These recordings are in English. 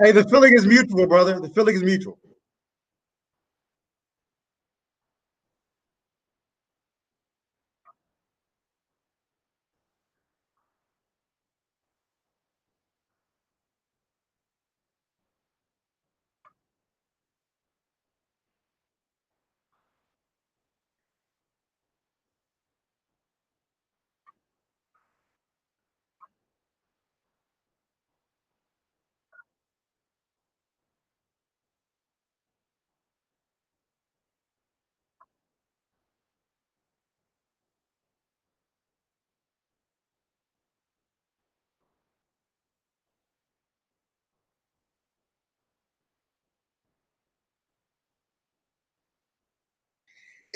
Hey, the feeling is mutual, brother. The feeling is mutual.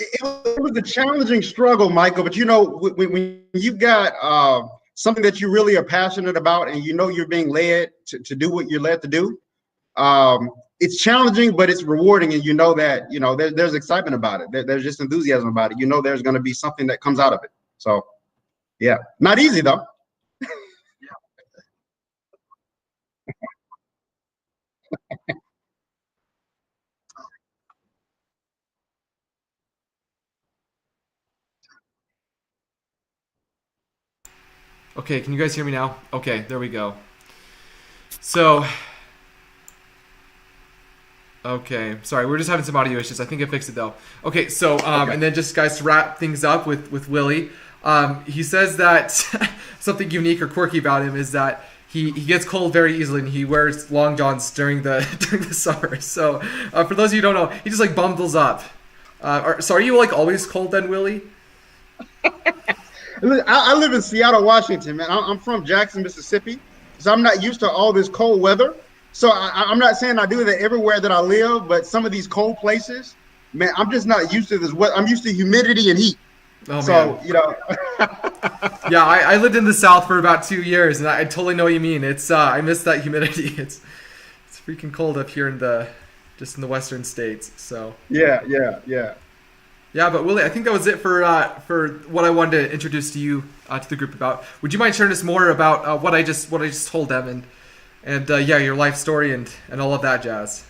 It was a challenging struggle, Michael. But when you've got something that you really are passionate about, and you're being led to do what you're led to do, it's challenging, but it's rewarding, and that there's excitement about it. There's just enthusiasm about it. There's going to be something that comes out of it. So yeah, not easy though. Okay, can you guys hear me now? Okay, there we go. So, okay, sorry, we're just having some audio issues. I think I fixed it though. Okay, so Okay. and then just guys to wrap things up with Willie, he says that something unique or quirky about him is that he gets cold very easily and he wears long johns during the during the summer. So for those of you who don't know, he just like bundles up. So are you like always cold then, Willie? I live in Seattle, Washington, man. I'm from Jackson, Mississippi, so I'm not used to all this cold weather. So I'm not saying I do that everywhere that I live, but some of these cold places, man, I'm just not used to this. I'm used to humidity and heat. Oh man. So Yeah, I lived in the South for about 2 years, and I totally know what you mean. It's I miss that humidity. It's freaking cold up here in the just in the western states. So yeah, yeah, yeah. yeah, but Willie, I think that was it for what I wanted to introduce to you to the group about. Would you mind sharing us more about what I just told them and yeah, your life story and all of that jazz?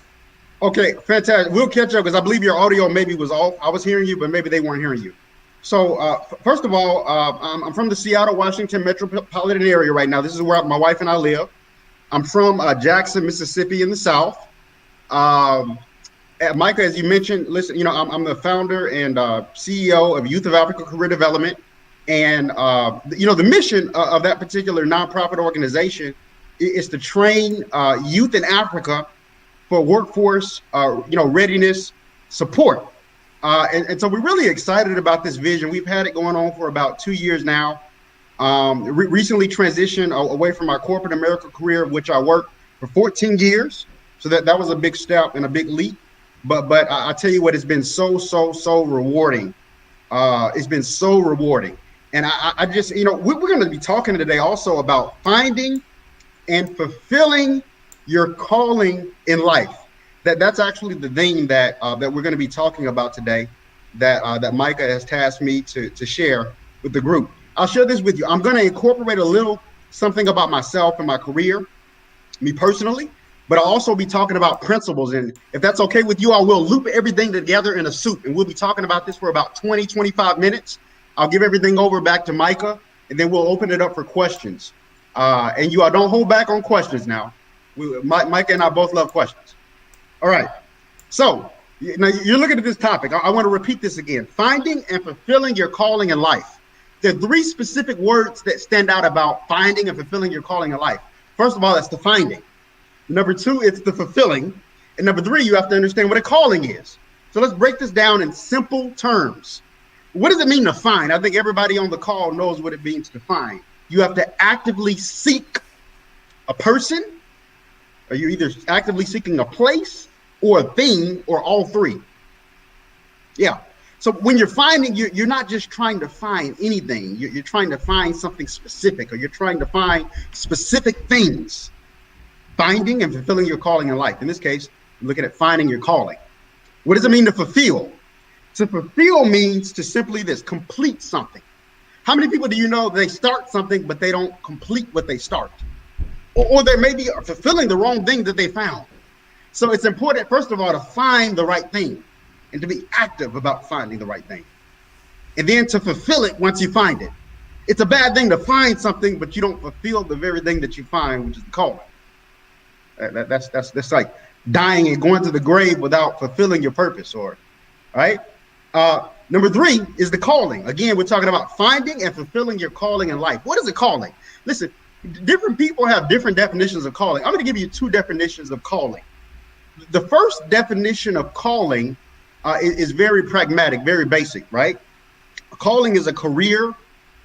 Okay, fantastic. We'll catch up because I believe your audio maybe was off. I was hearing you, but maybe they weren't hearing you. So, first of all, I'm from the Seattle, Washington metropolitan area right now. This is where my wife and I live. I'm from Jackson, Mississippi, in the South. Um, Micah, as you mentioned, listen, I'm the founder and CEO of Youth of Africa Career Development, and the mission of that particular nonprofit organization is to train youth in Africa for workforce, readiness support. And so we're really excited about this vision. We've had it going on for about 2 years now. Recently transitioned away from my corporate America career, which I worked for 14 years. So that was a big step and a big leap. But I tell you what, it's been so rewarding. It's been so rewarding. And I just, we're going to be talking today also about finding and fulfilling your calling in life. That's actually the thing that we're going to be talking about today. That Micah has tasked me to share with the group. I'll share this with you. I'm going to incorporate a little something about myself and my career, me personally, but I'll also be talking about principles. And if that's okay with you, I will loop everything together in a soup. And we'll be talking about this for about 20-25 minutes. I'll give everything over back to Micah, and then we'll open it up for questions. And you all don't hold back on questions now. Micah and I both love questions. All right. So now you're looking at this topic. I want to repeat this again. Finding and fulfilling your calling in life. There are three specific words that stand out about finding and fulfilling your calling in life. First of all, that's the finding. Number two, it's the fulfilling. And number three, you have to understand what a calling is. So let's break this down in simple terms. What does it mean to find? I think everybody on the call knows what it means to find. You have to actively seek a person, or you're either actively seeking a place or a thing or all three. Yeah. So when you're finding, you're not just trying to find anything. You're trying to find something specific, or you're trying to find specific things. Finding and fulfilling your calling in life. In this case, looking at finding your calling. What does it mean to fulfill? To fulfill means to simply this, complete something. How many people do you know they start something, but they don't complete what they start? or they may be fulfilling the wrong thing that they found. So it's important, first of all, to find the right thing and to be active about finding the right thing. And then to fulfill it once you find it. It's a bad thing to find something, but you don't fulfill the very thing that you find, which is the calling. That's like dying and going to the grave without fulfilling your purpose, or right? Number 3 is the calling. Again, we're talking about finding and fulfilling your calling in life. What is a calling? Listen, different people have different definitions of calling. I'm going to give you 2 definitions of calling. The first definition of calling is very pragmatic, very basic, right? A calling is a career,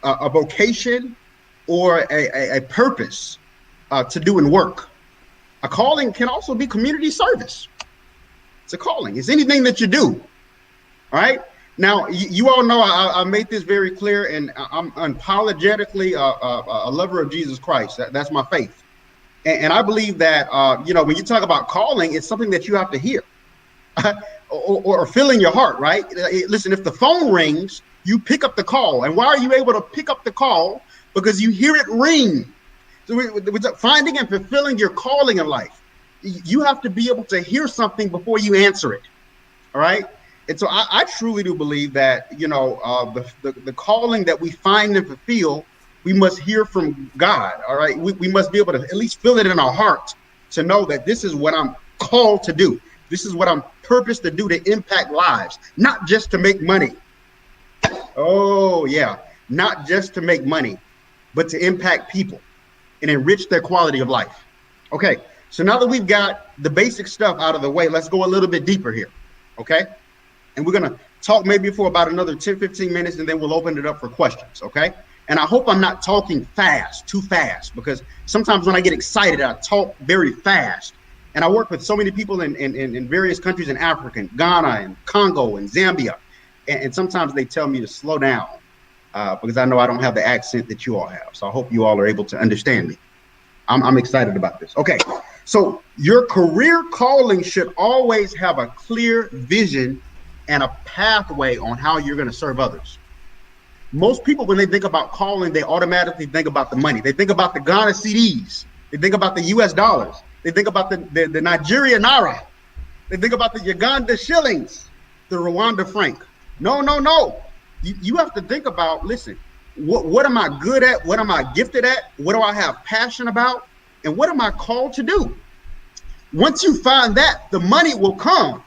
a vocation, or a purpose to do in work. A calling can also be community service. It's a calling. It's anything that you do. All right. Now, you all know I made this very clear, and I'm unapologetically a lover of Jesus Christ. That's my faith. And I believe that, when you talk about calling, it's something that you have to hear or feel in your heart, right? Listen, if the phone rings, you pick up the call. And why are you able to pick up the call? Because you hear it ring. So we're finding and fulfilling your calling in life. You have to be able to hear something before you answer it. All right. And so I truly do believe that, the calling that we find and fulfill, we must hear from God. All right. We must be able to at least feel it in our heart to know that this is what I'm called to do. This is what I'm purposed to do, to impact lives, not just to make money. Oh, yeah. Not just to make money, but to impact people and enrich their quality of life. Okay. So now that we've got the basic stuff out of the way, let's go a little bit deeper here. Okay. And we're going to talk maybe for about another 10, 15 minutes, and then we'll open it up for questions. Okay. And I hope I'm not talking too fast, because sometimes when I get excited, I talk very fast. And I work with so many people in various countries in Africa, and Ghana and Congo and Zambia. And sometimes they tell me to slow down because I know I don't have the accent that you all have. So I hope you all are able to understand me. I'm excited about this. Okay. So your career calling should always have a clear vision and a pathway on how you're going to serve others. Most people, when they think about calling, they automatically think about the money. They think about the Ghana CDs. They think about the US dollars. They think about the Nigeria naira. They think about the Uganda shillings, the Rwanda franc. No. You have to think about, listen, what am I good at? What am I gifted at? What do I have passion about? And what am I called to do? Once you find that, the money will come.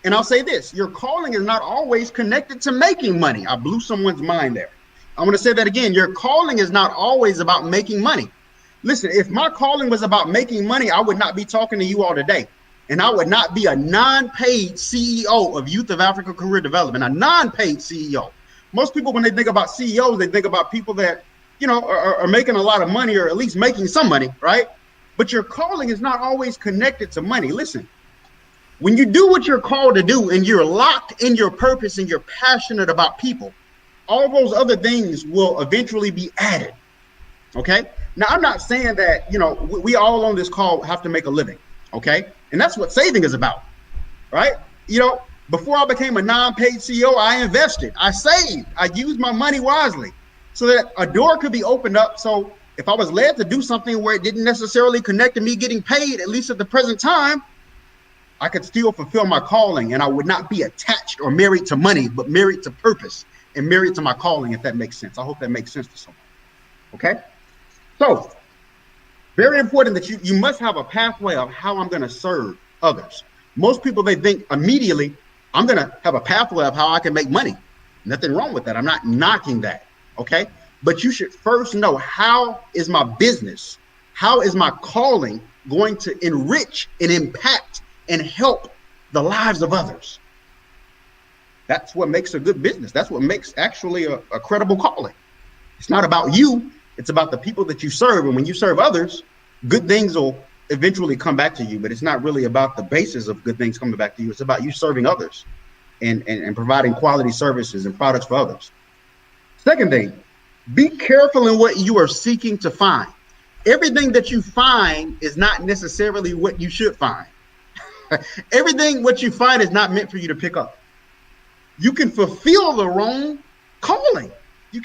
And I'll say this, your calling is not always connected to making money. I blew someone's mind there. I'm going to say that again. Your calling is not always about making money. Listen, if my calling was about making money, I would not be talking to you all today. And I would not be a non-paid CEO of Youth of Africa Career Development, a non-paid CEO. Most people, when they think about CEOs, they think about people that, are making a lot of money, or at least making some money, right? But your calling is not always connected to money. Listen, when you do what you're called to do and you're locked in your purpose and you're passionate about people, all those other things will eventually be added. Okay. Now, I'm not saying that, we all on this call have to make a living. Okay. And that's what saving is about. Right. Before I became a non-paid CEO, I invested, I saved, I used my money wisely so that a door could be opened up. So if I was led to do something where it didn't necessarily connect to me getting paid, at least at the present time, I could still fulfill my calling, and I would not be attached or married to money, but married to purpose and married to my calling, if that makes sense. I hope that makes sense to someone. Okay. So very important that you must have a pathway of how I'm going to serve others. Most people, they think immediately, I'm going to have a pathway of how I can make money. Nothing wrong with that. I'm not knocking that. Okay. But you should first know, how is my business? How is my calling going to enrich and impact and help the lives of others? That's what makes a good business. That's what makes actually a credible calling. It's not about you. It's about the people that you serve. And when you serve others, good things will eventually come back to you. But it's not really about the basis of good things coming back to you. It's about you serving others and providing quality services and products for others. Second thing, be careful in what you are seeking to find. Everything that you find is not necessarily what you should find. Everything what you find is not meant for you to pick up. You can fulfill the wrong calling. You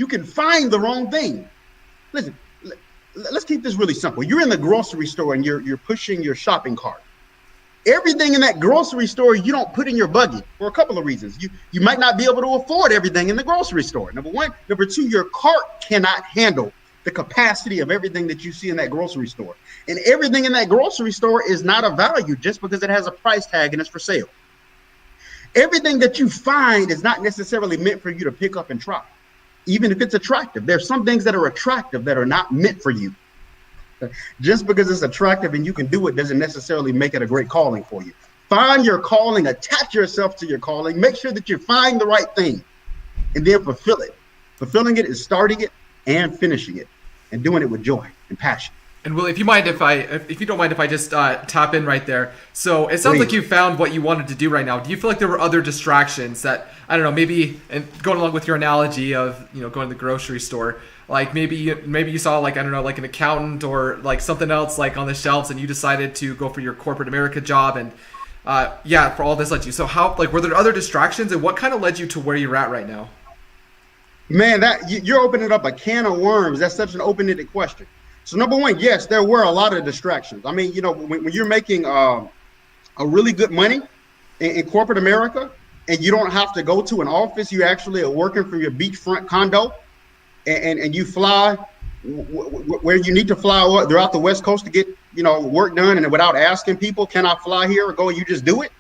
can find the wrong thing. Listen, let's keep this really simple. You're in the grocery store and you're pushing your shopping cart. Everything in that grocery store you don't put in your buggy for a couple of reasons. You might not be able to afford everything in the grocery store. Number one. Number two, your cart cannot handle the capacity of everything that you see in that grocery store. And everything in that grocery store is not of value just because it has a price tag and it's for sale. Everything that you find is not necessarily meant for you to pick up and try, even if it's attractive. There's some things that are attractive that are not meant for you. Just because it's attractive and you can do it doesn't necessarily make it a great calling for you. Find your calling, attach yourself to your calling, make sure that you find the right thing, and then fulfill it. Fulfilling it is starting it and finishing it and doing it with joy and passion. And Willie, if you don't mind if I just tap in right there. So it sounds Please. like you found what you wanted to do right now. Do you feel like there were other distractions that, I don't know, maybe, and going along with your analogy of, going to the grocery store, like maybe you saw, like, I don't know, like an accountant or like something else like on the shelves, and you decided to go for your corporate America job, and for all this led you. So how, like, were there other distractions, and what kind of led you to where you're at right now? Man, that you're opening up a can of worms. That's such an open-ended question. So number one, yes, there were a lot of distractions. I mean, when you're making a really good money in corporate America, and you don't have to go to an office, you actually are working from your beachfront condo, and you fly where you need to fly throughout the West Coast to get work done, and without asking people, can I fly here or go? You just do it.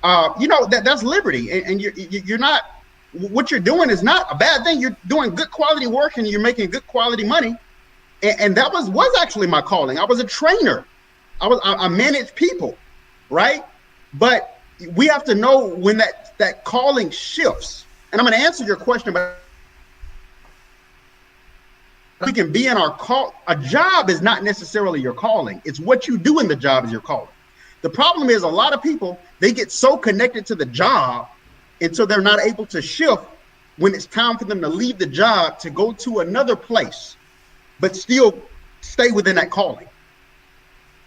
That's liberty, and you're not. What you're doing is not a bad thing. You're doing good quality work, and you're making good quality money. And that was actually my calling. I was a trainer. I managed people, right? But we have to know when that calling shifts. And I'm going to answer your question, but we can be in our call. A job is not necessarily your calling. It's what you do in the job is your calling. The problem is a lot of people, they get so connected to the job until they're not able to shift when it's time for them to leave the job to go to another place, but still stay within that calling.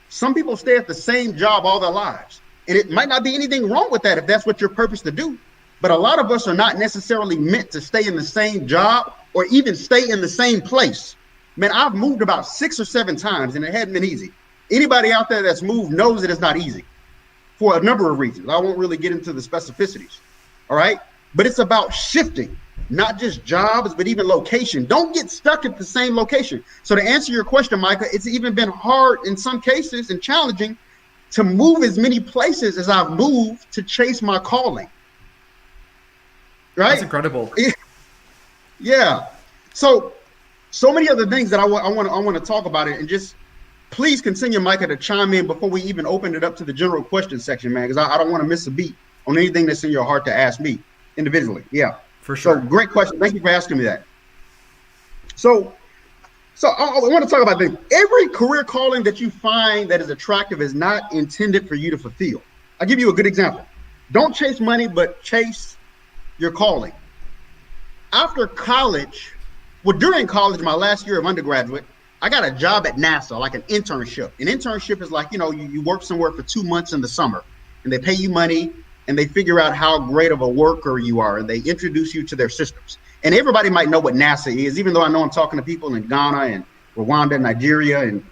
Some people stay at the same job all their lives, and it might not be anything wrong with that if that's what your purpose to do. But a lot of us are not necessarily meant to stay in the same job or even stay in the same place. Man, I've moved about 6 or 7 times, and it hadn't been easy. Anybody out there that's moved knows that it's not easy for a number of reasons. I won't really get into the specificities, all right? But it's about shifting. Not just jobs, but even location. Don't get stuck at the same location. So to answer your question, Micah, it's even been hard in some cases and challenging to move as many places as I've moved to chase my calling. Right? That's incredible. Yeah. So many other things that I want to talk about it, and just please continue, Micah, to chime in before we even open it up to the general question section, man, because I don't want to miss a beat on anything that's in your heart to ask me individually. Yeah. For sure. So great question. Thank you for asking me that. So I want to talk about this. Every career calling that you find that is attractive is not intended for you to fulfill. I'll give you a good example. Don't chase money, but chase your calling. After college, during college, my last year of undergraduate, I got a job at NASA, like an internship. An internship is like, you work somewhere for 2 months in the summer, and they pay you money, and they figure out how great of a worker you are, and they introduce you to their systems. And everybody might know what NASA is, even though I know I'm talking to people in Ghana and Rwanda, Nigeria, and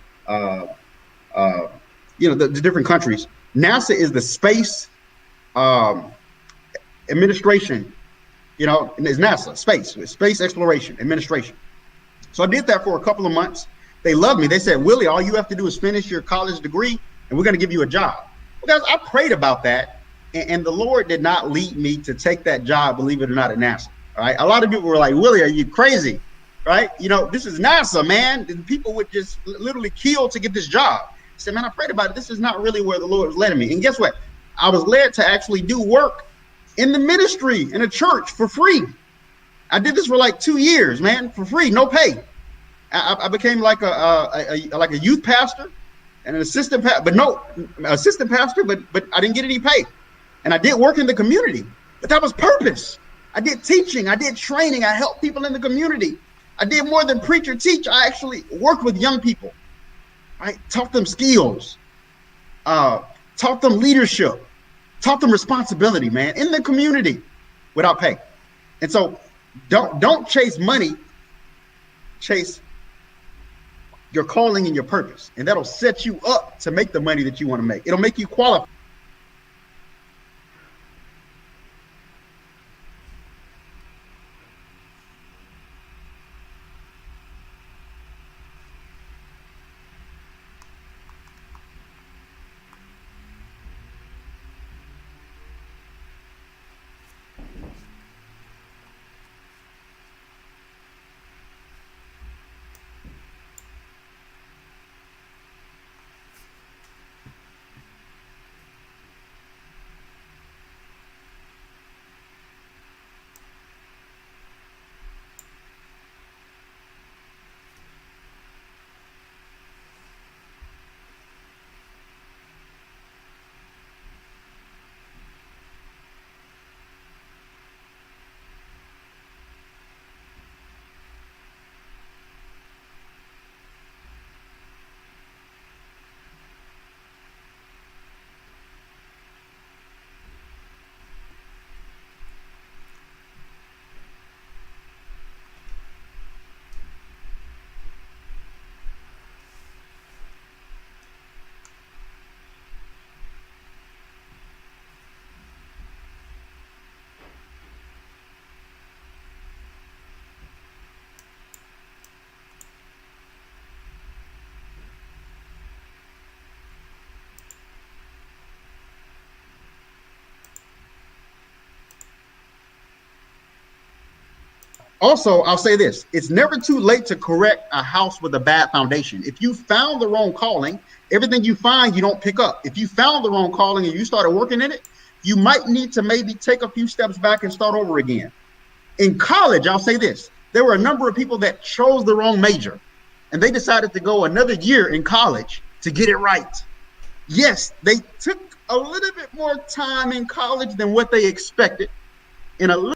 the different countries. NASA is the space administration. It's NASA, space exploration administration. So I did that for a couple of months. They loved me. They said, Willie, all you have to do is finish your college degree, and we're going to give you a job. Well, guys, I prayed about that. And the Lord did not lead me to take that job, believe it or not, at NASA. All right. A lot of people were like, Willie, are you crazy? Right. This is NASA, man. And people would just literally kill to get this job. I said, man, I prayed about it. This is not really where the Lord was leading me. And guess what? I was led to actually do work in the ministry in a church for free. I did this for like 2 years, man, for free, no pay. I became like a youth pastor and an assistant pastor, but I didn't get any pay. And I did work in the community, but that was purpose. I did teaching, I did training, I helped people in the community. I did more than preach or teach. I actually worked with young people. I taught them skills, taught them leadership, taught them responsibility, man, in the community without pay. And so don't chase money, chase your calling and your purpose, and that'll set you up to make the money that you want to make. It'll make you qualified. Also, I'll say this, it's never too late to correct a house with a bad foundation. If you found the wrong calling, everything you find, you don't pick up. If you found the wrong calling and you started working in it, you might need to maybe take a few steps back and start over again. In college, I'll say this, there were a number of people that chose the wrong major, and they decided to go another year in college to get it right. Yes, they took a little bit more time in college than what they expected, and a little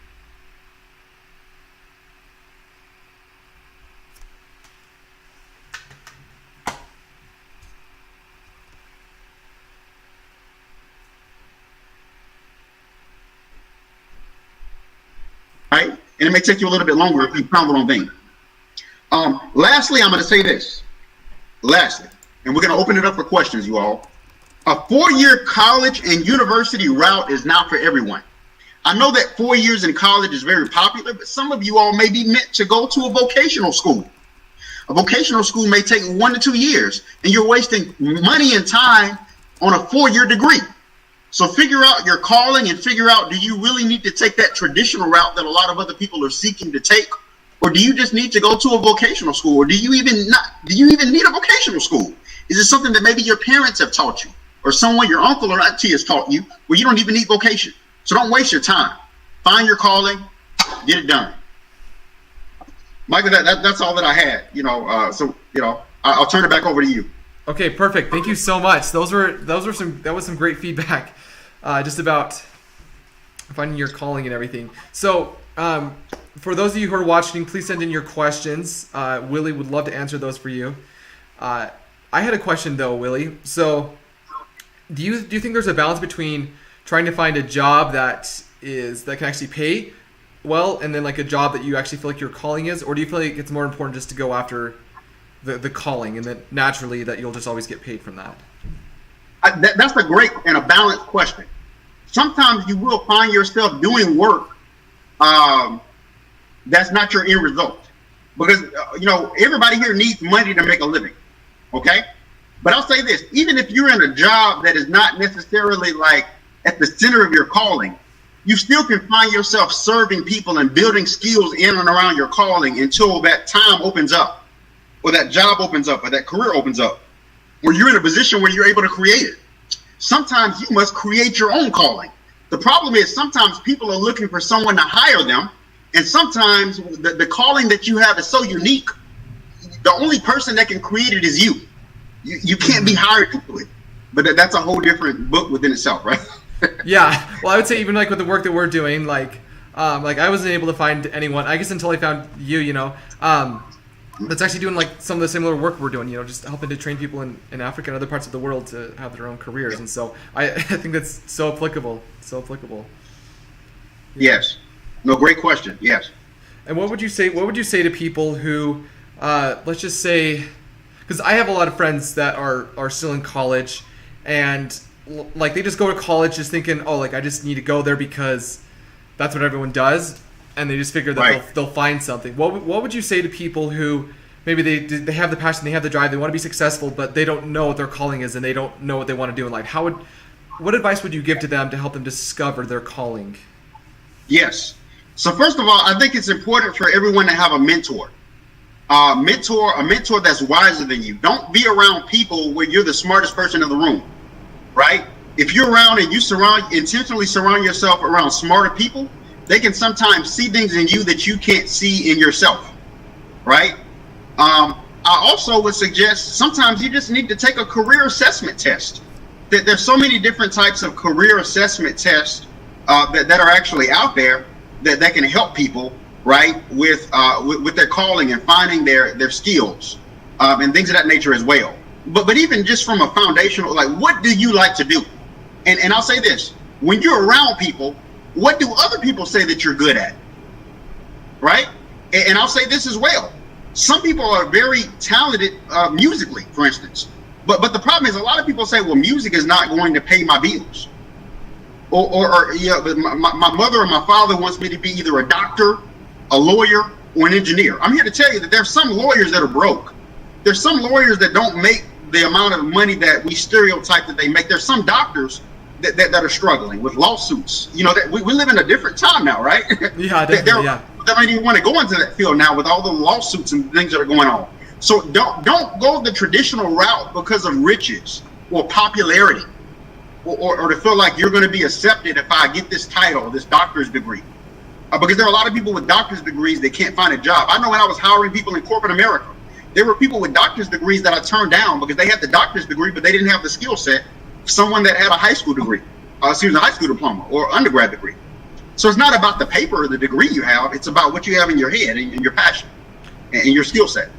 right? And it may take you a little bit longer if you found the wrong thing. Lastly, I'm going to say this. Lastly, and we're going to open it up for questions, you all. A 4-year college and university route is not for everyone. I know that 4 years in college is very popular, but some of you all may be meant to go to a vocational school. A vocational school may take 1 to 2 years, and you're wasting money and time on a 4-year degree. So figure out your calling and figure out, do you really need to take that traditional route that a lot of other people are seeking to take? Or do you just need to go to a vocational school? Or do you even need a vocational school? Is it something that maybe your parents have taught you? Or someone, your uncle or auntie has taught you, where you don't even need vocation? So don't waste your time. Find your calling, get it done. Michael, that's all that I had. I'll turn it back over to you. Okay, perfect. Thank you so much. That was some great feedback, just about finding your calling and everything. So, for those of you who are watching, please send in your questions. Willie would love to answer those for you. I had a question though, Willie. So, do you think there's a balance between trying to find a job that can actually pay well, and then like a job that you actually feel like your calling is, or do you feel like it's more important just to go after the calling, and then naturally that you'll just always get paid from that? That's a great and a balanced question. Sometimes you will find yourself doing work that's not your end result, because everybody here needs money to make a living, okay? But I'll say this, even if you're in a job that is not necessarily like at the center of your calling, you still can find yourself serving people and building skills in and around your calling until that time opens up, or that job opens up, or that career opens up, where you're in a position where you're able to create it. Sometimes you must create your own calling. The problem is sometimes people are looking for someone to hire them, and sometimes the calling that you have is so unique, the only person that can create it is you. You can't be hired to do it. But that's a whole different book within itself, right? Yeah. Well, I would say even like with the work that we're doing, like I wasn't able to find anyone, I guess, until I found you, that's actually doing like some of the similar work we're doing, just helping to train people in Africa and other parts of the world to have their own careers. And so I think that's so applicable. Yes. No, great question. Yes. And what would you say to people who, let's just say, because I have a lot of friends that are still in college, and like they just go to college just thinking, oh, like I just need to go there because that's what everyone does, and they just figure that Right. they'll find something. What would you say to people who maybe they have the passion, they have the drive, they want to be successful, but they don't know what their calling is and they don't know what they want to do in life? What advice would you give to them to help them discover their calling? Yes. So first of all, I think it's important for everyone to have a mentor. A mentor that's wiser than you. Don't be around people where you're the smartest person in the room, right? If you're around and you intentionally surround yourself around smarter people, they can sometimes see things in you that you can't see in yourself, right? I also would suggest sometimes you just need to take a career assessment test. There's so many different types of career assessment tests that are actually out there that can help people, right, with their calling and finding their skills and things of that nature as well. But even just from a foundational, like, what do you like to do? And I'll say this: when you're around people, what do other people say that you're good at, right? And I'll say this as well: some people are very talented musically, for instance, but the problem is a lot of people say, well, music is not going to pay my bills. Or you know, my mother or my father wants me to be either a doctor, a lawyer, or an engineer. I'm here to tell you that there's some lawyers that are broke. There's some lawyers that don't make the amount of money that we stereotype that they make. There's some doctors that are struggling with lawsuits. You know, that we live in a different time now, right? Yeah, definitely, yeah. They don't even want to go into that field now with all the lawsuits and things that are going on. So don't go the traditional route because of riches or popularity. Or to feel like you're going to be accepted if I get this title, this doctor's degree. Because there are a lot of people with doctor's degrees that can't find a job. I know when I was hiring people in corporate America, there were people with doctor's degrees that I turned down because they had the doctor's degree, but they didn't have the skill set of someone that had a high school degree, a high school diploma or undergrad degree. So it's not about the paper or the degree you have. It's about what you have in your head and your passion and your skill set.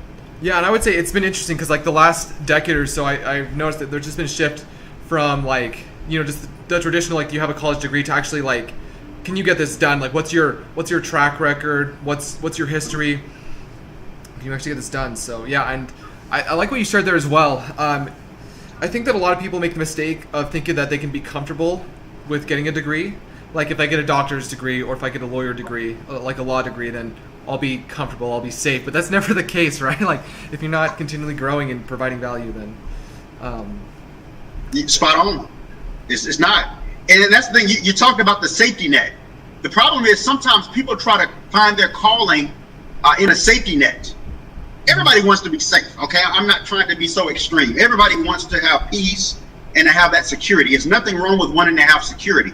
Yeah, and I would say it's been interesting because like the last decade or so, I've noticed that there's just been a shift from like, you know, just the traditional, like, you have a college degree to actually like, can you get this done? Like, what's your track record? What's your history? Can you actually get this done? So yeah, and I like what you shared there as well. I think that a lot of people make the mistake of thinking that they can be comfortable with getting a degree. Like, if I get a doctor's degree or if I get a lawyer degree, like a law degree, then I'll be comfortable, I'll be safe. But that's never the case, right? Like, if you're not continually growing and providing value, then spot on. It's not. And that's the thing. You talked about the safety net. The problem is sometimes people try to find their calling in a safety net. Everybody wants to be safe, okay? I'm not trying to be so extreme. Everybody wants to have peace and to have that security. There's nothing wrong with wanting to have security.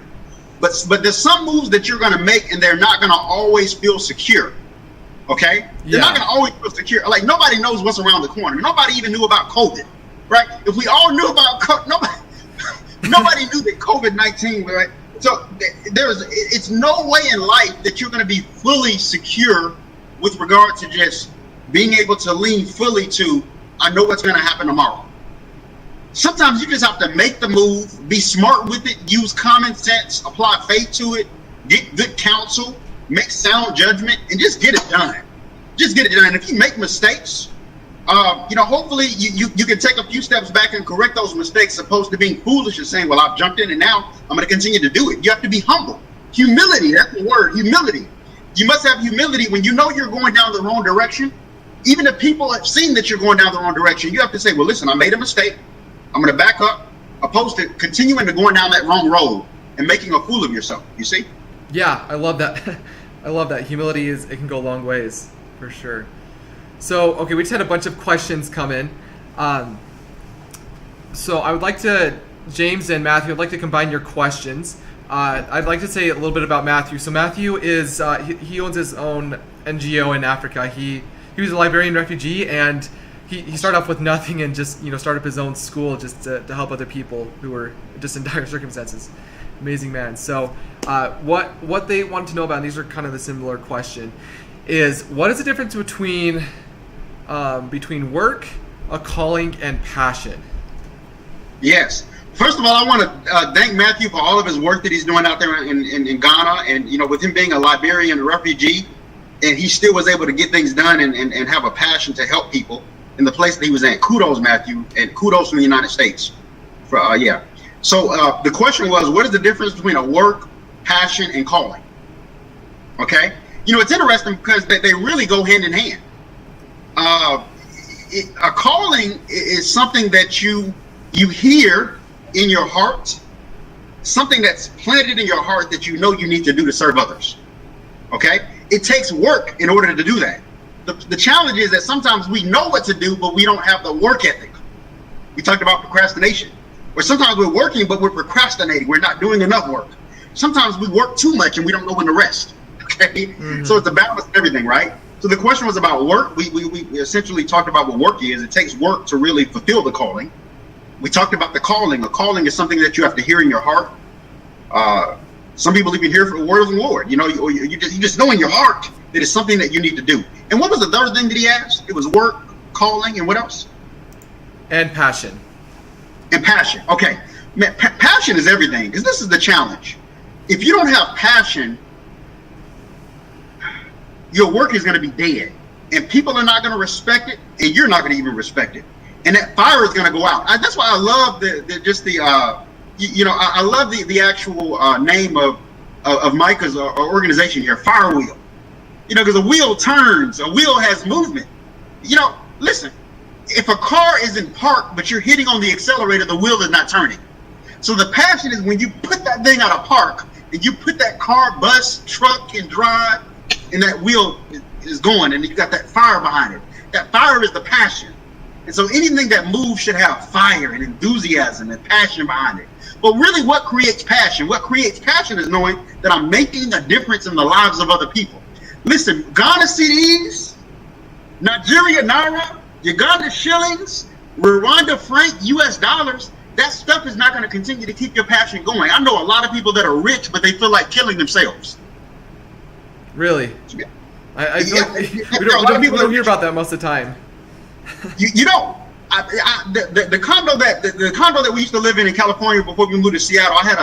But there's some moves that you're going to make and they're not going to always feel secure, okay? They're not going to always feel secure. Like, nobody knows what's around the corner. Nobody even knew about COVID, right? If we all knew about COVID, nobody knew that COVID-19, right? So it's no way in life that you're going to be fully secure with regard to just being able to lean fully to, I know what's going to happen tomorrow. Sometimes you just have to make the move, be smart with it, use common sense, apply faith to it, get good counsel, make sound judgment, and just get it done. Just get it done. If you make mistakes, hopefully you can take a few steps back and correct those mistakes, opposed to being foolish and saying, well, I've jumped in and now I'm going to continue to do it. You have to be humble. Humility, that's the word, humility. You must have humility when you know you're going down the wrong direction. Even if people have seen that you're going down the wrong direction, you have to say, well, listen, I made a mistake. I'm going to back up, opposed to continuing to going down that wrong road and making a fool of yourself, you see? Yeah, I love that. I love that. Humility it can go long ways, for sure. So, okay, we just had a bunch of questions come in. So I would like to, James and Matthew, I'd like to combine your questions. I'd like to say a little bit about Matthew. So Matthew is, he owns his own NGO in Africa. He was a Liberian refugee, and he started off with nothing and just, started up his own school just to help other people who were just in dire circumstances. Amazing man. So what they wanted to know about, and these are kind of the similar question, is what is the difference between work, a calling, and passion? Yes. First of all, I want to thank Matthew for all of his work that he's doing out there in Ghana. And, with him being a Liberian refugee, and he still was able to get things done and have a passion to help people. in the place that he was at. Kudos, Matthew, and kudos from the United States. Yeah. So the question was, what is the difference between a work, passion, and calling? Okay. It's interesting because they really go hand in hand. A calling is something that you hear in your heart, something that's planted in your heart that you know you need to do to serve others. Okay? It takes work in order to do that. The challenge is that sometimes we know what to do, but we don't have the work ethic. We talked about procrastination. Or sometimes we're working, but we're procrastinating. We're not doing enough work. Sometimes we work too much and we don't know when to rest. Okay? Mm-hmm. So it's a balance of everything, right? So the question was about work. We essentially talked about what work is. It takes work to really fulfill the calling. We talked about the calling. A calling is something that you have to hear in your heart. Some people even hear from the word of the Lord. You just know in your heart that it's something that you need to do. And what was the third thing that he asked? It was work, calling, and what else? And passion. And passion. Okay. Man, passion is everything, because this is the challenge. If you don't have passion, your work is going to be dead. And people are not going to respect it, and you're not going to even respect it. And that fire is going to go out. That's why I love I love the actual name of Micah's organization here, Fire Wheel. Because a wheel turns, a wheel has movement. Listen, if a car is in park, but you're hitting on the accelerator, the wheel is not turning. So the passion is when you put that thing out of park and you put that car, bus, truck in drive, and that wheel is going, and you got that fire behind it. That fire is the passion. And so anything that moves should have fire and enthusiasm and passion behind it. But really, what creates passion? What creates passion is knowing that I'm making a difference in the lives of other people. Listen, Ghana cedis, Nigeria naira, Uganda shillings, Rwanda franc, US dollars, that stuff is not going to continue to keep your passion going. I know a lot of people that are rich, but they feel like killing themselves. Really? Yeah. I feel like we don't hear about that most of the time. You know, the condo that we used to live in California before we moved to Seattle, I had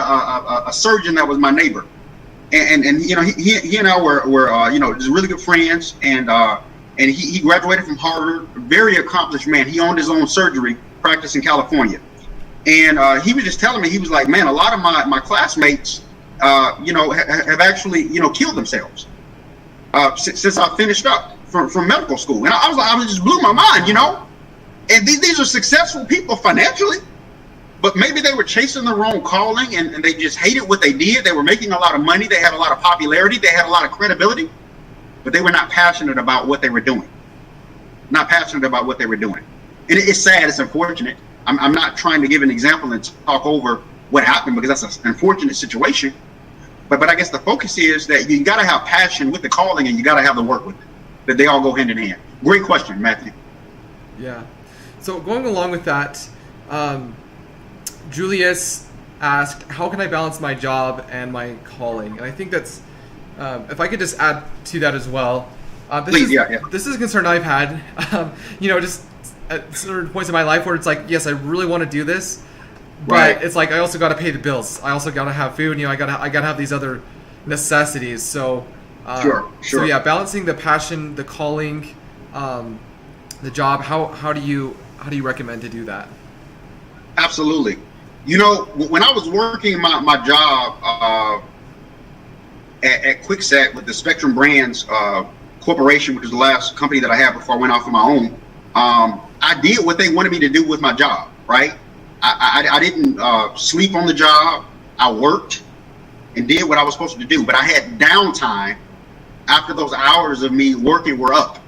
a surgeon that was my neighbor, and he and I were just really good friends, and he graduated from Harvard, very accomplished man. He owned his own surgery practice in California, and he was just telling me, he was like, man, a lot of my classmates have actually killed themselves since I finished up from medical school, and I was just blew my mind, and these are successful people financially, but maybe they were chasing the wrong calling, and they just hated what they did. They were making a lot of money, they had a lot of popularity, they had a lot of credibility, but they were not passionate about what they were doing. And it's sad, it's unfortunate. I'm not trying to give an example and talk over what happened, because that's an unfortunate situation. But I guess the focus is that you got to have passion with the calling, and you got to have the work with it. That they all go hand in hand. Great question, Matthew. Yeah. So going along with that, Julius asked, how can I balance my job and my calling? And I think that's, if I could just add to that as well. This is a concern I've had, just at certain points in my life where it's like, yes, I really want to do this, but it's like I also got to pay the bills. I also got to have food. I got to have these other necessities. So sure. So yeah, balancing the passion, the calling, the job. How do you recommend to do that? Absolutely. When I was working my job at Kwikset with the Spectrum Brands Corporation, which was the last company that I had before I went off on my own, I did what they wanted me to do with my job. Right. I didn't sleep on the job. I worked and did what I was supposed to do, but I had downtime after those hours of me working were up.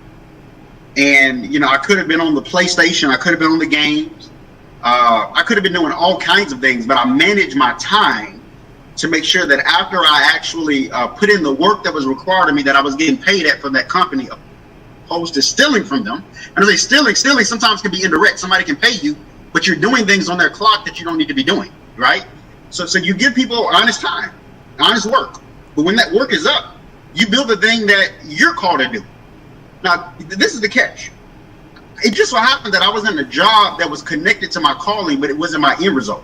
And, I could have been on the PlayStation. I could have been on the games. I could have been doing all kinds of things, but I managed my time to make sure that after I actually put in the work that was required of me, that I was getting paid from that company, opposed to stealing from them. And I say stealing sometimes can be indirect. Somebody can pay you, but you're doing things on their clock that you don't need to be doing, right? So you give people honest time, honest work. But when that work is up, you build the thing that you're called to do. Now, this is the catch. It just so happened that I was in a job that was connected to my calling, but it wasn't my end result.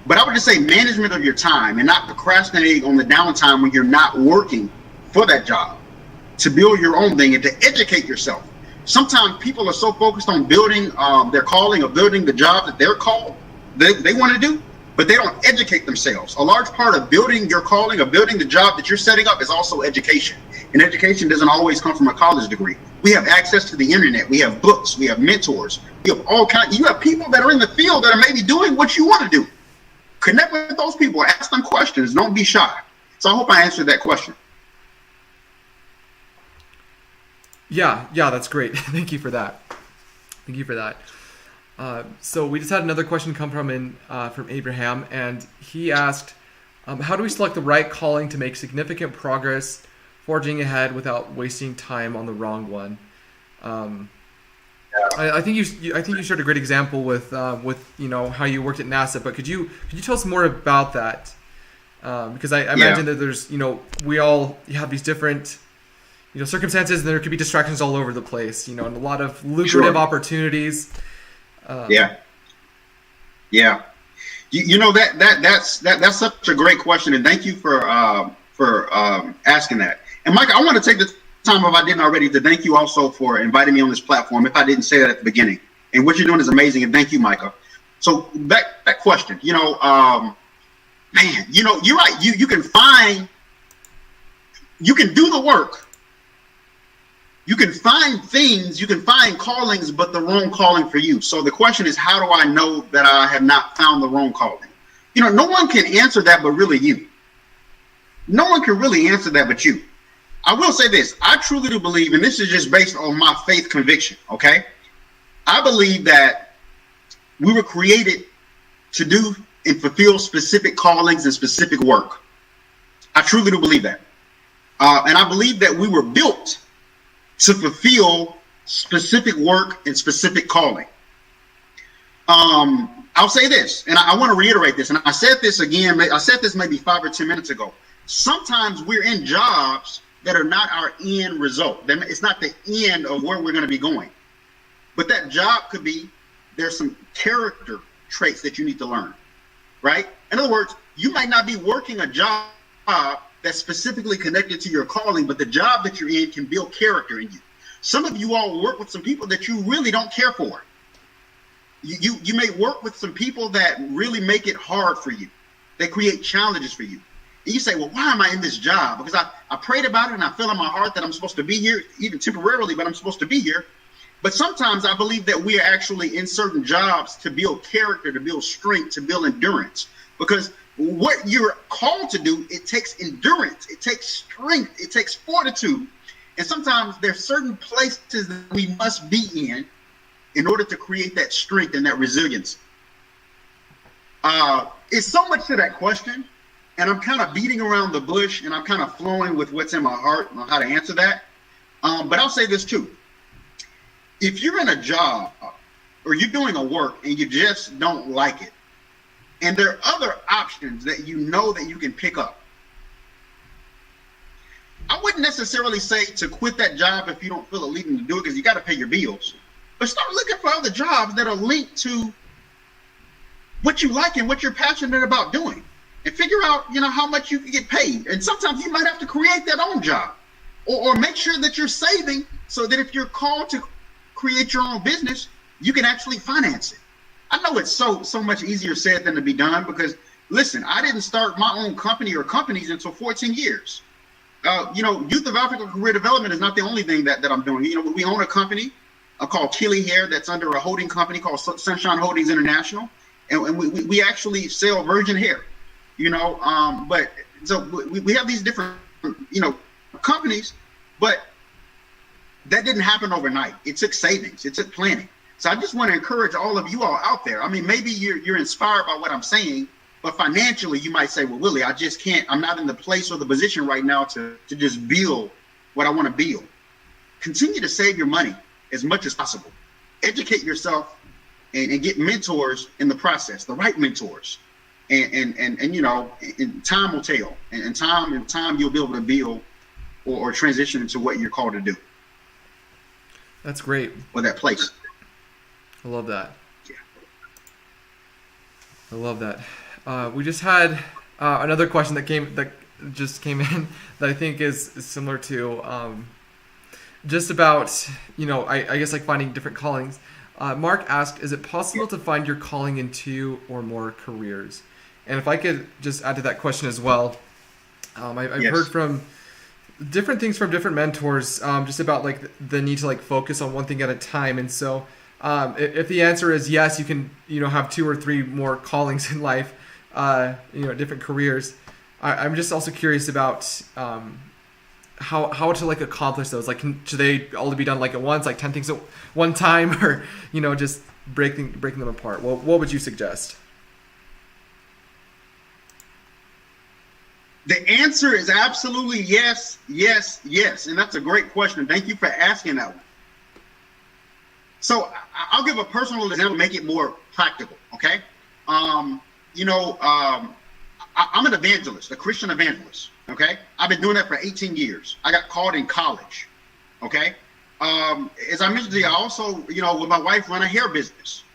But I would just say management of your time and not procrastinating on the downtime when you're not working for that job, to build your own thing and to educate yourself. Sometimes people are so focused on building their calling or building the job that they're called, they want to do, but they don't educate themselves. A large part of building your calling or building the job that you're setting up is also education. And education doesn't always come from a college degree. We have access to the internet. We have books. We have mentors. We have all kinds. You have people that are in the field that are maybe doing what you want to do. Connect with those people. Ask them questions. Don't be shy. So I hope I answered that question. Yeah, that's great. Thank you for that. So we just had another question come from Abraham, and he asked, how do we select the right calling to make significant progress, forging ahead without wasting time on the wrong one? I think you shared a great example with how you worked at NASA, but could you tell us more about that? Because I imagine that there's we all have these different circumstances, and there could be distractions all over the place, and a lot of lucrative opportunities. That's such a great question, and thank you for asking that. And Mike, I want to take the time, if I didn't already, to thank you also for inviting me on this platform. If I didn't say that at the beginning, and what you're doing is amazing, and thank you, Micah. So that question, man, you're right. You can do the work. You can find things, you can find callings, but the wrong calling for you. So the question is, how do I know that I have not found the wrong calling? No one can answer that but really you. No one can really answer that but you. I will say this. I truly do believe, and this is just based on my faith conviction, okay? I believe that we were created to do and fulfill specific callings and specific work. I truly do believe that. And I believe that we were built to fulfill specific work and specific calling. I'll say this, and I want to reiterate this, and I said this again, I said this maybe 5 or 10 minutes ago. Sometimes we're in jobs that are not our end result. It's not the end of where we're going to be going. But that job could be, there's some character traits that you need to learn, right? In other words, you might not be working a job that's specifically connected to your calling, but the job that you're in can build character in you. Some of you all work with some people that you really don't care for. You may work with some people that really make it hard for you. They create challenges for you. And you say, well, why am I in this job? Because I prayed about it and I feel in my heart that I'm supposed to be here, even temporarily, but I'm supposed to be here. But sometimes I believe that we are actually in certain jobs to build character, to build strength, to build endurance. Because what you're called to do, it takes endurance, it takes strength, it takes fortitude. And sometimes there's certain places that we must be in order to create that strength and that resilience. It's so much to that question, and I'm kind of beating around the bush, and I'm kind of flowing with what's in my heart on how to answer that. But I'll say this too. If you're in a job or you're doing a work and you just don't like it, and there are other options that you know that you can pick up, I wouldn't necessarily say to quit that job if you don't feel a leading to do it, because you got to pay your bills. But start looking for other jobs that are linked to what you like and what you're passionate about doing, and figure out, how much you can get paid. And sometimes you might have to create that own job, or make sure that you're saving so that if you're called to create your own business, you can actually finance it. I know it's so much easier said than to be done, because listen, I didn't start my own company or companies until 14 years. Youth of Africa Career Development is not the only thing that I'm doing. We own a company called Killy Hair that's under a holding company called Sunshine Holdings International, and we actually sell virgin hair. But so we have these different companies, but that didn't happen overnight. It took savings, it took planning. So I just want to encourage all of you all out there. I mean, maybe you're inspired by what I'm saying, but financially you might say, well, Willie, I just can't, I'm not in the place or the position right now to just build what I want to build. Continue to save your money as much as possible. Educate yourself and get mentors in the process, the right mentors. And time will tell. And time you'll be able to build or transition into what you're called to do. That's great. Or that place. I love that. Yeah. I love that. We just had another question that just came in that I think is similar to just about, I guess like finding different callings. Mark asked, is it possible to find your calling in 2 or more careers? And if I could just add to that question as well, I've Yes. heard from different things from different mentors, just about like the need to like focus on one thing at a time. And so if the answer is yes, you can, have 2 or 3 more callings in life, different careers. I'm just also curious about how to like accomplish those. Like, should they all be done like at once, like 10 things at one time, or just breaking them apart? What would you suggest? The answer is absolutely yes, yes, yes. And that's a great question. Thank you for asking that one. So I'll give a personal example, make it more practical. Okay. I'm an evangelist, a Christian evangelist. Okay. I've been doing that for 18 years. I got called in college. Okay. As I mentioned to you, I also, with my wife, run a hair business.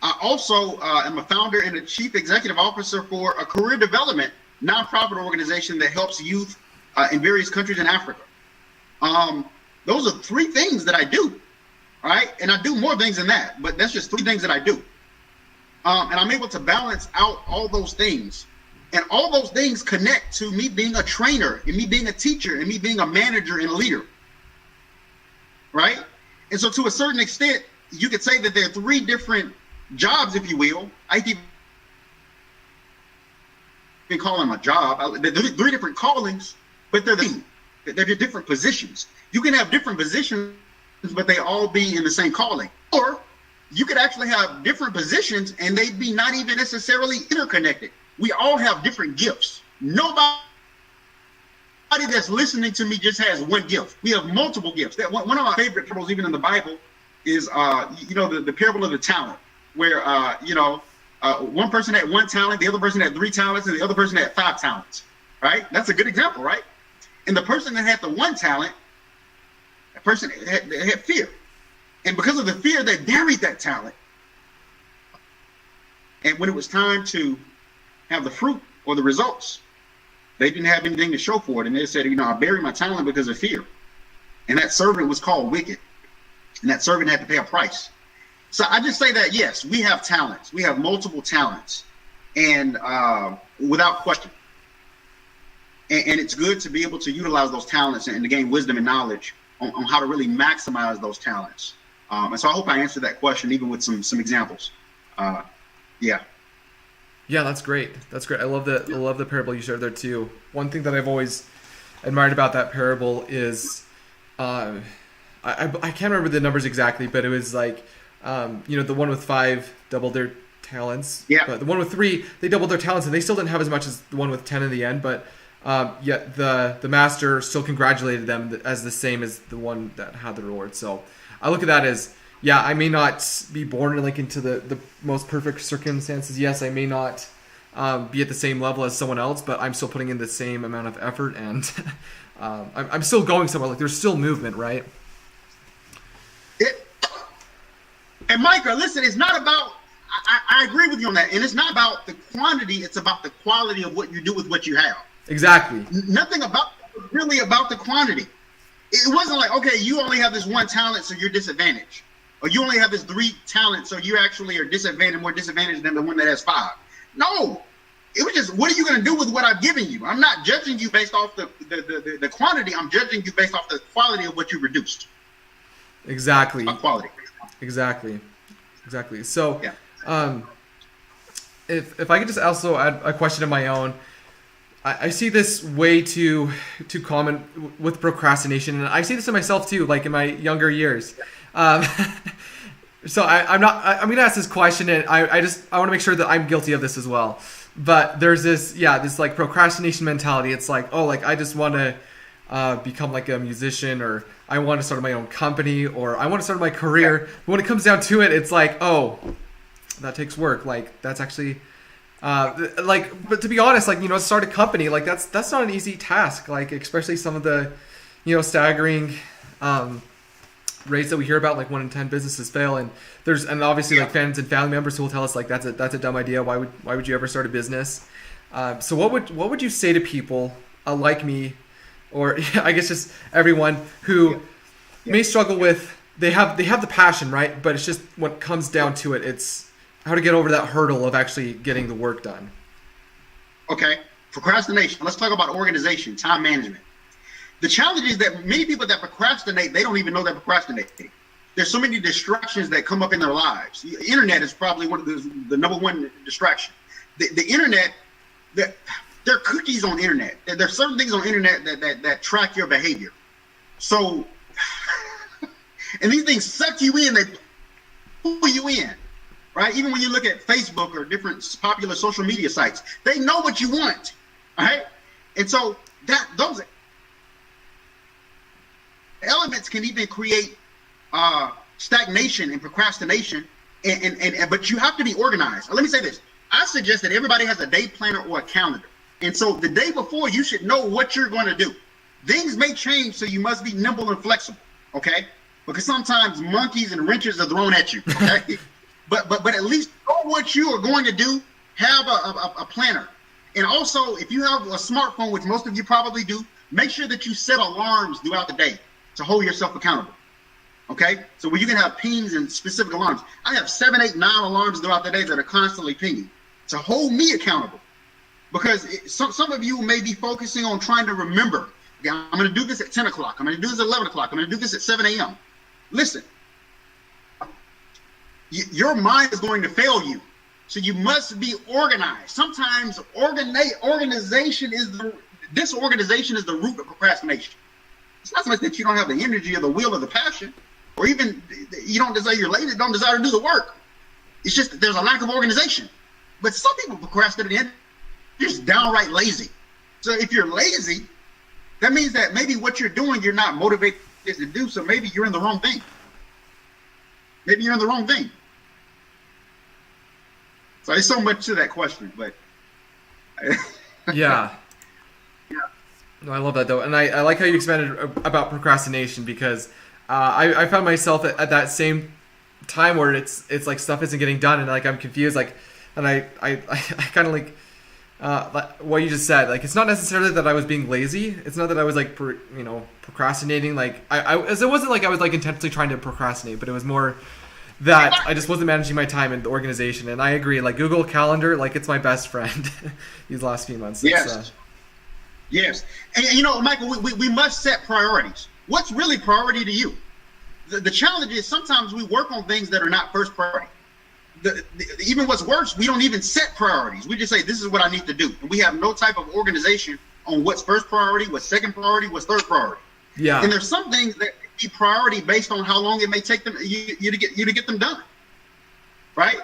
I also am a founder and a chief executive officer for a career development nonprofit organization that helps youth in various countries in Africa. Those are 3 things that I do, right? And I do more things than that, but that's just 3 things that I do. And I'm able to balance out all those things. And all those things connect to me being a trainer and me being a teacher and me being a manager and a leader, right? And so to a certain extent, you could say that there are 3 different jobs, if you will. I think can call them a job. They're 3 different callings, but they're different positions. You can have different positions, but they all be in the same calling. Or you could actually have different positions and they'd be not even necessarily interconnected. We all have different gifts. Nobody that's listening to me just has one gift. We have multiple gifts. One of my favorite parables, even in the Bible, is the parable of the talent, where one person had 1 talent, the other person had 3 talents, and the other person had 5 talents. Right? That's a good example, right? And the person that had the 1 talent, that person had fear, and because of the fear, they buried that talent. And when it was time to have the fruit or the results, they didn't have anything to show for it. And they said, I buried my talent because of fear. And that servant was called wicked. And that servant had to pay a price. So I just say that, yes, we have talents. We have multiple talents. And without question. And it's good to be able to utilize those talents and to gain wisdom and knowledge on how to really maximize those talents. And so I hope I answered that question, even with some examples. Yeah. Yeah, that's great. That's great. I love the parable you shared there too. One thing that I've always admired about that parable is, I can't remember the numbers exactly, but it was like, the one with 5 doubled their talents. Yeah. But the one with 3, they doubled their talents, and they still didn't have as much as the one with 10 in the end. But yet the master still congratulated them as the same as the one that had the reward. So I look at that as, yeah, I may not be born into the most perfect circumstances. Yes, I may not be at the same level as someone else, but I'm still putting in the same amount of effort, and I'm still going somewhere. Like, there's still movement, right? And Micah, listen, it's not about, I agree with you on that. And it's not about the quantity, it's about the quality of what you do with what you have. Exactly. Nothing about really about the quantity. It wasn't like, okay, you only have this 1 talent, so you're disadvantaged. Or you only have this 3 talents, so you actually are more disadvantaged than the one that has 5. No. It was just, what are you going to do with what I've given you? I'm not judging you based off the quantity. I'm judging you based off the quality of what you reduced. Exactly. Quality. Exactly. So, yeah. If I could just also add a question of my own, I see this way too common with procrastination, and I see this in myself too, like in my younger years. So I'm going to ask this question, and I want to make sure that I'm guilty of this as well. But there's this like procrastination mentality. It's like, oh, like I just want to become like a musician, or I want to start my own company, or I want to start my career. Yeah. But when it comes down to it, it's like, oh, that takes work. Like that's actually, but to be honest, like, start a company, like that's not an easy task. Like, especially some of the, staggering, rates that we hear about, like 1 in 10 businesses fail, and obviously like fans and family members who will tell us like that's a dumb idea. Why would you ever start a business? So what would you say to people like me, or I guess just everyone who may struggle with. They have the passion, right? But it's just when it comes down to it, it's how to get over that hurdle of actually getting the work done. Okay, procrastination. Let's talk about organization, time management. The challenge is that many people that procrastinate, they don't even know they're procrastinating. There's so many distractions that come up in their lives. The internet is probably one of the number one distraction. The internet, there are cookies on the internet. There are certain things on the internet that track your behavior. So, and these things suck you in, they pull you in, right? Even when you look at Facebook or different popular social media sites, they know what you want, right? And so those elements can even create stagnation and procrastination, and but you have to be organized. Let me say this. I suggest that everybody has a day planner or a calendar. And so the day before, you should know what you're going to do. Things may change, so you must be nimble and flexible, okay? Because sometimes monkeys and wrenches are thrown at you, okay? but at least know what you are going to do. Have a planner. And also, if you have a smartphone, which most of you probably do, make sure that you set alarms throughout the day to hold yourself accountable. Okay, so where you can have pings and specific alarms. I have 7, 8, 9 alarms throughout the day that are constantly pinging to hold me accountable. Because some of you may be focusing on trying to remember. Okay, I'm going to do this at 10 o'clock. I'm going to do this at 11 o'clock. I'm going to do this at 7 a.m. Listen, your mind is going to fail you. So you must be organized. Sometimes organization is the root of procrastination. It's not so much that you don't have the energy or the will or the passion, or even you don't desire, you're lazy, don't desire to do the work. It's just that there's a lack of organization. But some people procrastinate and just downright lazy. So if you're lazy, that means that maybe what you're doing, you're not motivated to do. So maybe you're in the wrong thing. Maybe you're in the wrong thing. So there's so much to that question, but yeah. No, I love that though, and I like how you expanded about procrastination, because I found myself at that same time where it's like stuff isn't getting done, and like I'm confused, like, and I kind of like what you just said. Like, it's not necessarily that I was being lazy. It's not that I was like procrastinating. Like it wasn't like I was like intentionally trying to procrastinate, but it was more that I just wasn't managing my time and the organization. And I agree, like Google Calendar, like it's my best friend these last few months. Yes. Yes. And Michael, we must set priorities. What's really priority to you? The challenge is sometimes we work on things that are not first priority. Even what's worse, we don't even set priorities. We just say, this is what I need to do. And we have no type of organization on what's first priority, what's second priority, what's third priority. Yeah. And there's some things that be priority based on how long it may take them you to get them done. Right?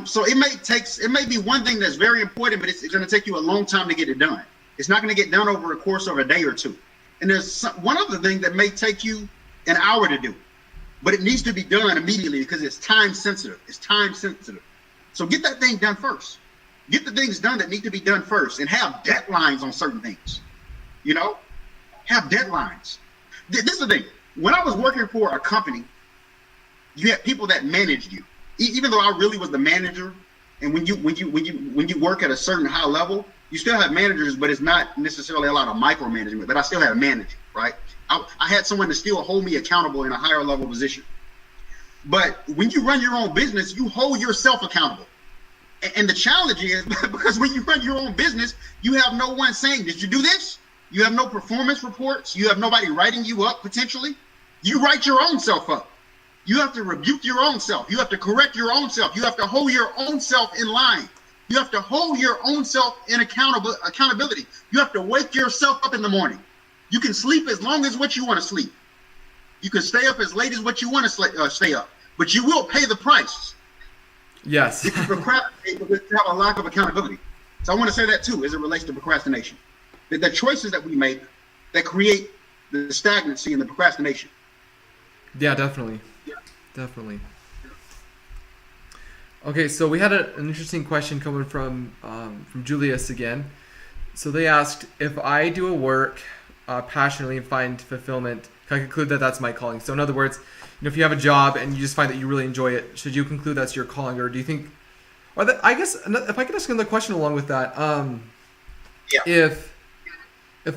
So it may be one thing that's very important, but it's going to take you a long time to get it done. It's not going to get done over a course of a day or two. And there's one other thing that may take you an hour to do, but it needs to be done immediately because it's time sensitive. It's time sensitive. So get that thing done first. Get the things done that need to be done first, and have deadlines on certain things. Have deadlines. This is the thing. When I was working for a company, you had people that managed you. Even though I really was the manager, and when you work at a certain high level, you still have managers, but it's not necessarily a lot of micromanagement. But I still have a manager, right? I had someone to still hold me accountable in a higher level position. But when you run your own business, you hold yourself accountable. And the challenge is because when you run your own business, you have no one saying, did you do this? You have no performance reports. You have nobody writing you up potentially. You write your own self up. You have to rebuke your own self. You have to correct your own self. You have to hold your own self in line. You have to hold your own self in accountability. You have to wake yourself up in the morning. You can sleep as long as what you want to sleep. You can stay up as late as what you want to stay up. But you will pay the price. Yes. If you procrastinate because you have a lack of accountability. So I want to say that too as it relates to procrastination. The choices that we make that create the stagnancy and the procrastination. Yeah, definitely. Yeah. Definitely. Okay, so we had an interesting question coming from Julius again. So they asked, if I do a work passionately and find fulfillment, can I conclude that that's my calling? So in other words, if you have a job and you just find that you really enjoy it, should you conclude that's your calling, or do you think? Or I guess if I could ask another question along with that, if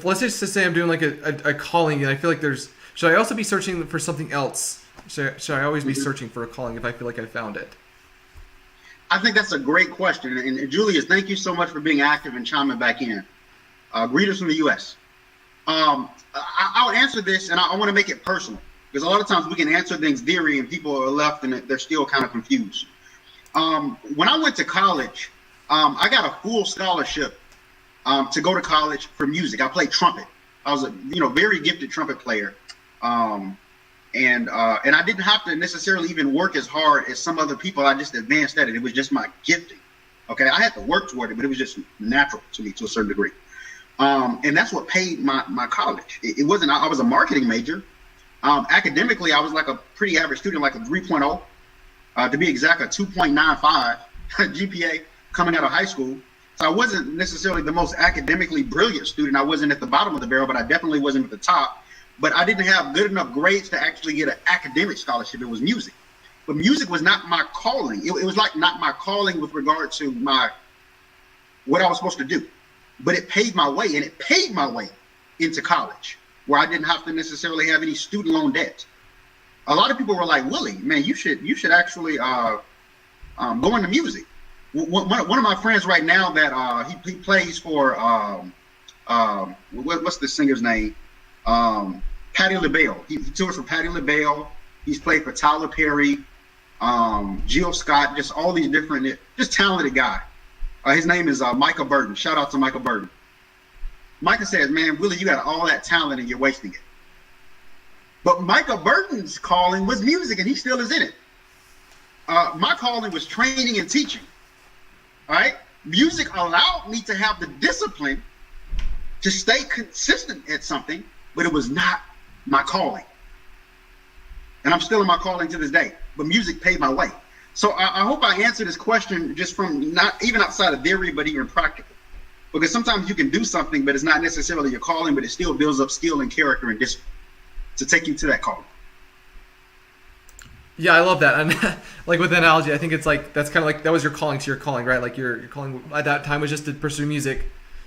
let's just say I'm doing like a calling, and I feel like there's Should I also be searching for something else? Should I always be searching for a calling if I feel like I found it? I think that's a great question. And Julius, thank you so much for being active and chiming back in. Greetings from the U.S. I'll answer this, and I want to make it personal, because a lot of times we can answer things theory and people are left and they're still kind of confused. When I went to college, I got a full scholarship to go to college for music. I played trumpet. I was a very gifted trumpet player, and I didn't have to necessarily even work as hard as some other people. I just advanced at it. It was just my gifting. Okay, I had to work toward it, but it was just natural to me to a certain degree. And that's what paid my college. It wasn't. I was a marketing major. Academically, I was like a pretty average student, like a 3.0. To be exact, a 2.95 GPA coming out of high school. So I wasn't necessarily the most academically brilliant student. I wasn't at the bottom of the barrel, but I definitely wasn't at the top. But I didn't have good enough grades to actually get an academic scholarship. It was music. But music was not my calling. It was like not my calling with regard to what I was supposed to do. But it paid my way, and it paid my way into college, where I didn't have to necessarily have any student loan debt. A lot of people were like, Willie, man, you should actually go into music. One of my friends right now that he plays for what's the singer's name? Patti LaBelle. He tours for Patti LaBelle. He's played for Tyler Perry, Jill Scott, just all these different, just talented guy. His name is Michael Burton. Shout out to Michael Burton. Micah says, man, Willie, you got all that talent and you're wasting it. But Michael Burton's calling was music, and he still is in it. My calling was training and teaching. All right? Music allowed me to have the discipline to stay consistent at something, but it was not my calling. And I'm still in my calling to this day. But music paid my way. So I hope I answered this question just from not even outside of theory, but even practical. Because sometimes you can do something, but it's not necessarily your calling, but it still builds up skill and character and discipline to take you to that calling. Yeah, I love that. And like with the analogy, I think it's like that's kind of like that was your calling to your calling, right? Like your calling at that time was just to pursue music,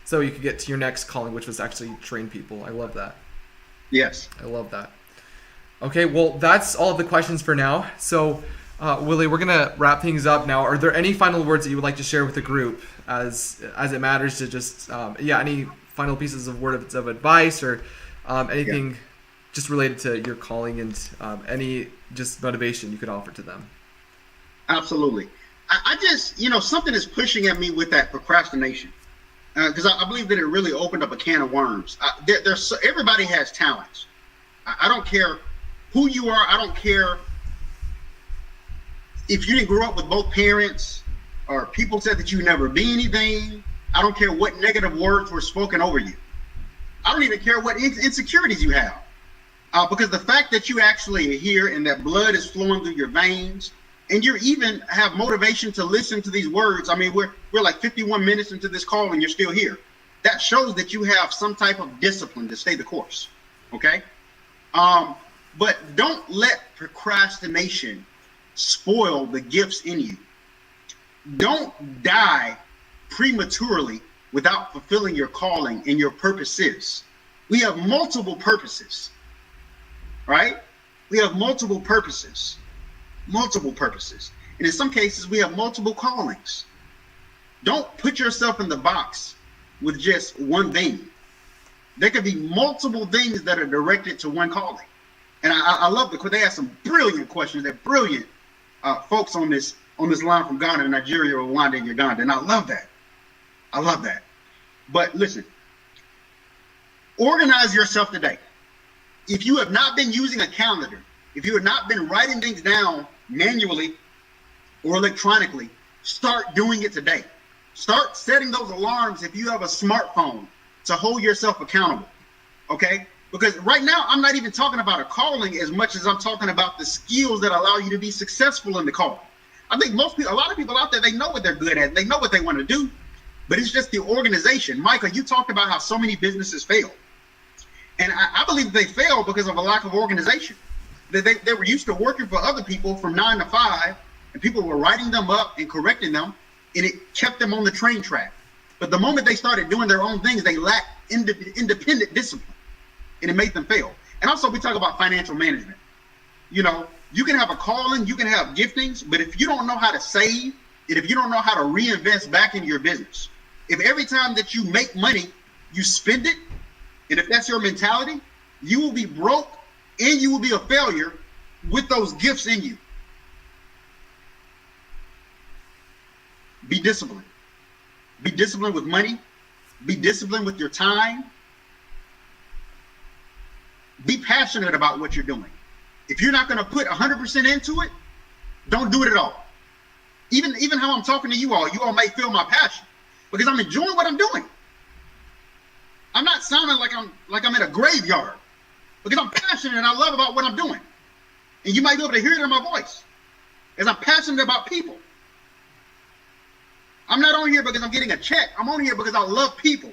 so you could get to your next calling, which was actually train people. I love that. Yes, I love that. Okay, well that's all of the questions for now. So Willie, we're gonna wrap things up now. Are there any final words that you would like to share with the group, as it matters to just any final pieces of words of advice or anything just related to your calling and any just motivation you could offer to them? Absolutely. I just something is pushing at me with that procrastination, because I believe that it really opened up a can of worms. Everybody has talents. I don't care who you are. I don't care if you didn't grow up with both parents or people said that you never be anything. I don't care what negative words were spoken over you. I don't even care what insecurities you have. Because the fact that you actually are here and that blood is flowing through your veins, and you even have motivation to listen to these words. I mean, we're like 51 minutes into this call and you're still here. That shows that you have some type of discipline to stay the course. Okay? But don't let procrastination spoil the gifts in you. Don't die prematurely without fulfilling your calling and your purposes. We have multiple purposes, right? We have multiple purposes. And in some cases, we have multiple callings. Don't put yourself in the box with just one thing. There could be multiple things that are directed to one calling. And I love they ask some brilliant questions. They're brilliant folks on this line from Ghana, Nigeria, Rwanda, and Uganda. And I love that. But listen, organize yourself today. If you have not been using a calendar, if you have not been writing things down manually or electronically, start doing it today. Start setting those alarms if you have a smartphone to hold yourself accountable. Okay? Because right now, I'm not even talking about a calling as much as I'm talking about the skills that allow you to be successful in the calling. I think a lot of people out there, they know what they're good at. They know what they want to do, but it's just the organization. Micah, you talked about how so many businesses fail. And I believe they fail because of a lack of organization. They were used to working for other people from 9 to 5, and people were writing them up and correcting them, and it kept them on the train track. But the moment they started doing their own things, they lacked independent discipline, and it made them fail. And also, we talk about financial management. You know, you can have a calling, you can have giftings, but if you don't know how to save, and if you don't know how to reinvest back into your business, if every time that you make money, you spend it, and if that's your mentality, you will be broke and you will be a failure with those gifts in you. Be disciplined. Be disciplined with money. Be disciplined with your time. Be passionate about what you're doing. If you're not going to put 100% into it, don't do it at all. Even how I'm talking to you all may feel my passion because I'm enjoying what I'm doing. I'm not sounding like I'm in a graveyard because I'm passionate and I love about what I'm doing. And you might be able to hear it in my voice as I'm passionate about people. I'm not on here because I'm getting a check. I'm on here because I love people.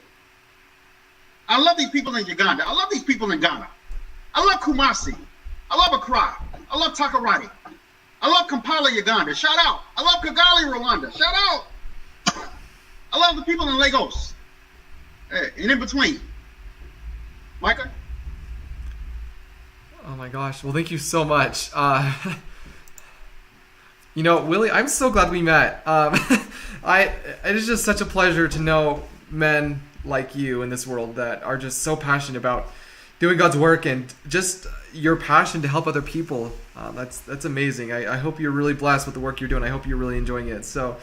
I love these people in Uganda. I love these people in Ghana. I love Kumasi. I love Accra. I love Takoradi. I love Kampala, Uganda. Shout out. I love Kigali, Rwanda. Shout out. I love the people in Lagos. And in between. Micah? Oh my gosh. Well, thank you so much. You know, Willie, I'm so glad we met. It is just such a pleasure to know men like you in this world that are just so passionate about doing God's work and just your passion to help other people. That's amazing. I hope you're really blessed with the work you're doing. I hope you're really enjoying it. So,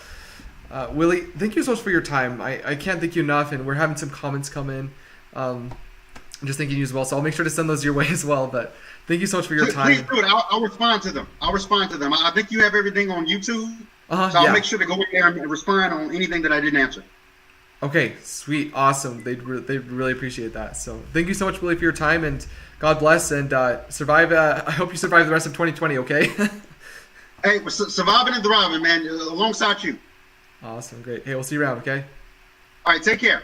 Willie, thank you so much for your time. I can't thank you enough, and we're having some comments come in. I'm just thanking you as well, so I'll make sure to send those your way as well. But thank you so much for your time. Please do it. I'll respond to them. I think you have everything on YouTube, so I'll make sure to go in there and respond on anything that I didn't answer. Okay, sweet, awesome. They'd really appreciate that. So thank you so much, Willie, for your time, and God bless, and survive. I hope you survive the rest of 2020, okay? Hey, we're surviving and thriving, man, alongside you. Awesome, great. Hey, we'll see you around, okay? All right, take care.